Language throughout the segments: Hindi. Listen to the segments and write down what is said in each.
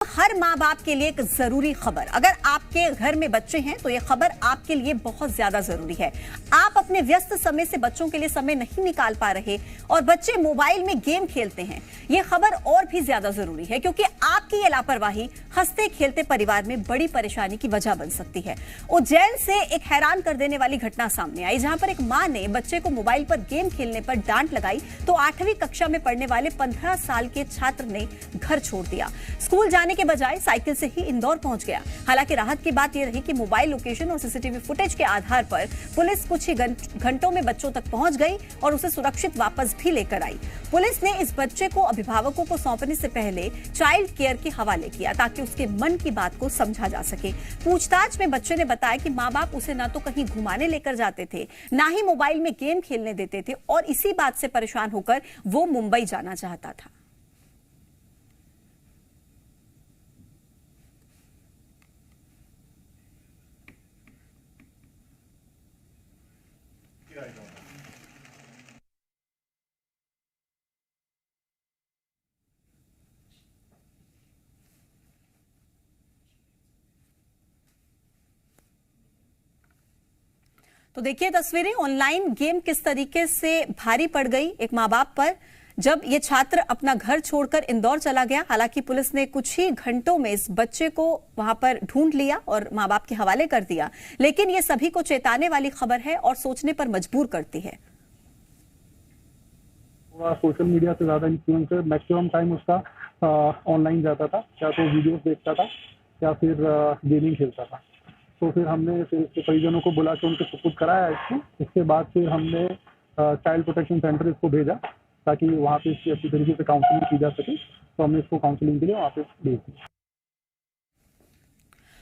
हर माँ बाप के लिए एक जरूरी खबर। अगर आपके घर में बच्चे हैं तो यह खबर आपके लिए बहुत ज्यादा जरूरी है। आप अपने व्यस्त समय से बच्चों के लिए समय नहीं निकाल पा रहे और बच्चे मोबाइल में गेम खेलते हैं, यह खबर और भी ज्यादा जरूरी है क्योंकि आपकी यह लापरवाही हंसते खेलते परिवार में बड़ी परेशानी की वजह बन सकती है। उज्जैन से एक हैरान कर देने वाली घटना सामने आई, जहां पर एक मां ने बच्चे को मोबाइल पर गेम खेलने पर डांट लगाई तो 8वीं कक्षा में पढ़ने वाले 15 साल के छात्र ने घर छोड़ दिया। स्कूल जाने के बजाय साइकिल से ही इंदौर पहुंच गया। हालांकि राहत की बात यह रही कि मोबाइल लोकेशन और सीसीटीवी फुटेज के आधार पर पुलिस कुछ ही घंटों में बच्चों तक पहुंच गई और उसे सुरक्षित वापस भी लेकर आई। पुलिस ने इस बच्चे को अभिभावकों को सौंपने से पहले चाइल्ड केयर के हवाले किया ताकि उसके मन की बात को समझा जा सके। पूछताछ में बच्चे ने बताया कि माँ बाप उसे ना तो कहीं घुमाने लेकर जाते थे, ना ही मोबाइल में गेम खेलने देते थे और इसी बात से परेशान होकर वो मुंबई जाना चाहता था। तो देखिए तस्वीरें, ऑनलाइन गेम किस तरीके से भारी पड़ गई एक माँ बाप पर जब ये छात्र अपना घर छोड़कर इंदौर चला गया। हालांकि पुलिस ने कुछ ही घंटों में इस बच्चे को वहां पर ढूंढ लिया और माँ बाप के हवाले कर दिया, लेकिन ये सभी को चेताने वाली खबर है और सोचने पर मजबूर करती है। सोशल मीडिया से ज्यादा इन्फ्लुएंसर मैक्सिमम टाइम उसका ऑनलाइन जाता था, या तो वीडियोस देखता था या फिर गेमिंग खेलता था। तो फिर हमने फिर इसके परिजनों को बुला के उनके सुपुर्द कराया इसको। इसके बाद फिर हमने चाइल्ड प्रोटेक्शन सेंटर इसको भेजा ताकि वहाँ पे इसकी अच्छी तरीके से काउंसलिंग की जा सके। तो हमने इसको काउंसलिंग के लिए वहाँ पे भेज दिया।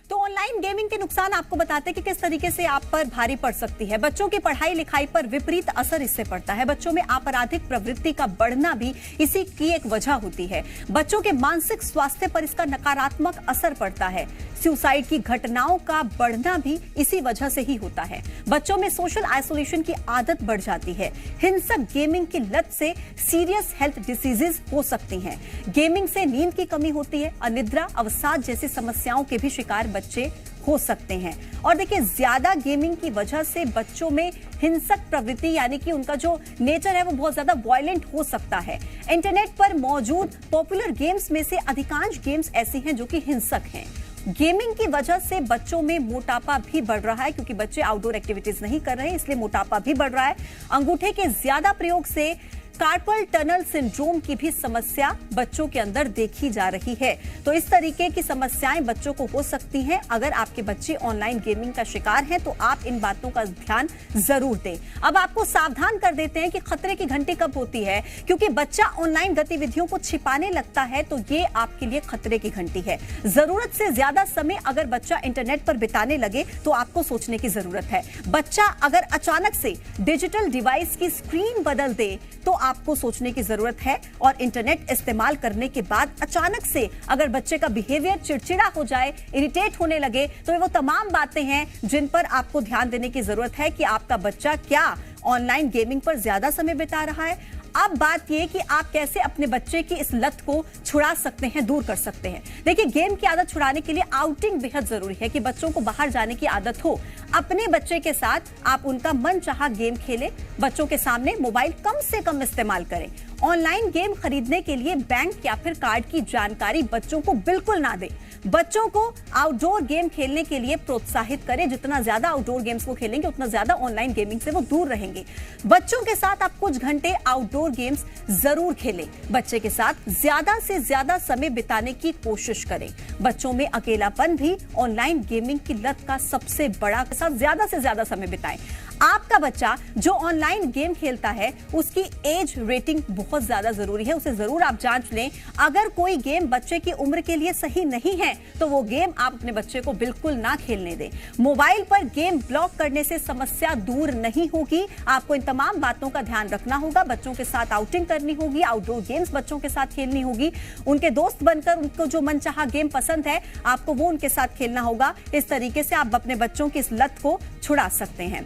तो ऑनलाइन गेमिंग के नुकसान आपको बताते हैं कि किस तरीके से आप पर भारी पड़ सकती है। बच्चों की पढ़ाई लिखाई पर विपरीत असर इससे पड़ता है। बच्चों में आपराधिक प्रवृत्ति का बढ़ना भी इसी की एक वजह होती है। बच्चों के मानसिक स्वास्थ्य पर इसका नकारात्मक असर पड़ता है। सुसाइड की घटनाओं का बढ़ना भी इसी वजह से ही होता है। बच्चों में सोशल आइसोलेशन की आदत बढ़ जाती है। हिंसक गेमिंग की लत से सीरियस हेल्थ डिसीजेज हो सकती हैं। गेमिंग से नींद की कमी होती है, अनिद्रा, अवसाद जैसी समस्याओं के भी शिकार बच्चे हो सकते हैं। और देखिए, ज्यादा गेमिंग की वजह से बच्चों में हिंसक प्रवृत्ति यानी कि उनका जो नेचर है वो बहुत ज्यादा वायलेंट हो सकता है। इंटरनेट पर मौजूद पॉपुलर गेम्स में से अधिकांश गेम्स ऐसी हैं जो कि हिंसक हैं। गेमिंग की वजह से बच्चों में मोटापा भी बढ़ रहा है क्योंकि बच्चे आउटडोर एक्टिविटीज नहीं कर रहे हैं, इसलिए मोटापा भी बढ़ रहा है। अंगूठे के ज्यादा प्रयोग से कार्पल टनल सिंड्रोम की भी समस्या बच्चों के अंदर देखी जा रही है। तो इस तरीके की समस्याएं बच्चों को हो सकती हैं। अगर आपके बच्चे ऑनलाइन गेमिंग का शिकार हैं तो आप इन बातों का ध्यान जरूर दें। अब आपको सावधान कर देते हैं कि खतरे की घंटी कब होती है, क्योंकि बच्चा ऑनलाइन गतिविधियों को छिपाने लगता है तो ये आपके लिए खतरे की घंटी है। जरूरत से ज्यादा समय अगर बच्चा इंटरनेट पर बिताने लगे तो आपको सोचने की जरूरत है। बच्चा अगर अचानक से डिजिटल डिवाइस की स्क्रीन बदल दे तो आपको सोचने की जरूरत है। और इंटरनेट इस्तेमाल करने के बाद अचानक से अगर बच्चे का बिहेवियर चिड़चिड़ा हो जाए, इरिटेट होने लगे, तो वो तमाम बातें हैं जिन पर आपको ध्यान देने की जरूरत है कि आपका बच्चा क्या ऑनलाइन गेमिंग पर ज्यादा समय बिता रहा है। अब बात यह कि आप कैसे अपने बच्चे की इस लत को छुड़ा सकते हैं, दूर कर सकते हैं। देखिए, गेम की आदत छुड़ाने के लिए आउटिंग बेहद जरूरी है कि बच्चों को बाहर जाने की आदत हो। अपने बच्चे के साथ आप उनका मनचाहा गेम खेलें। बच्चों के सामने मोबाइल कम से कम इस्तेमाल करें। ऑनलाइन गेम खरीदने के लिए बैंक या फिर कार्ड की जानकारी बच्चों को बिल्कुल ना दें। बच्चों को आउटडोर गेम खेलने के लिए प्रोत्साहित करें। जितना ज्यादा आउटडोर गेम्स को खेलेंगे उतना ज्यादा ऑनलाइन गेमिंग से वो दूर रहेंगे। बच्चों के साथ आप कुछ घंटे आउटडोर गेम्स जरूर खेलें। बच्चे के साथ ज्यादा से ज्यादा समय बिताने की कोशिश करें। बच्चों में अकेलापन भी ऑनलाइन गेमिंग की लत का सबसे बड़ा, ज्यादा से ज्यादा समय बिताएं। आपका बच्चा जो ऑनलाइन गेम खेलता है उसकी एज रेटिंग बहुत ज्यादा जरूरी है, उसे जरूर आप जांच लें। अगर कोई गेम बच्चे की उम्र के लिए सही नहीं है तो वो गेम आप अपने बच्चे को बिल्कुल ना खेलने दें। मोबाइल पर गेम ब्लॉक करने से समस्या दूर नहीं होगी। आपको इन तमाम बातों का ध्यान रखना होगा। बच्चों के साथ आउटिंग करनी होगी, आउटडोर गेम्स बच्चों के साथ खेलनी होगी। उनके दोस्त बनकर उनको जो मनचाहा गेम पसंद है आपको वो उनके साथ खेलना होगा। इस तरीके से आप अपने बच्चों की इस लत को छुड़ा सकते हैं।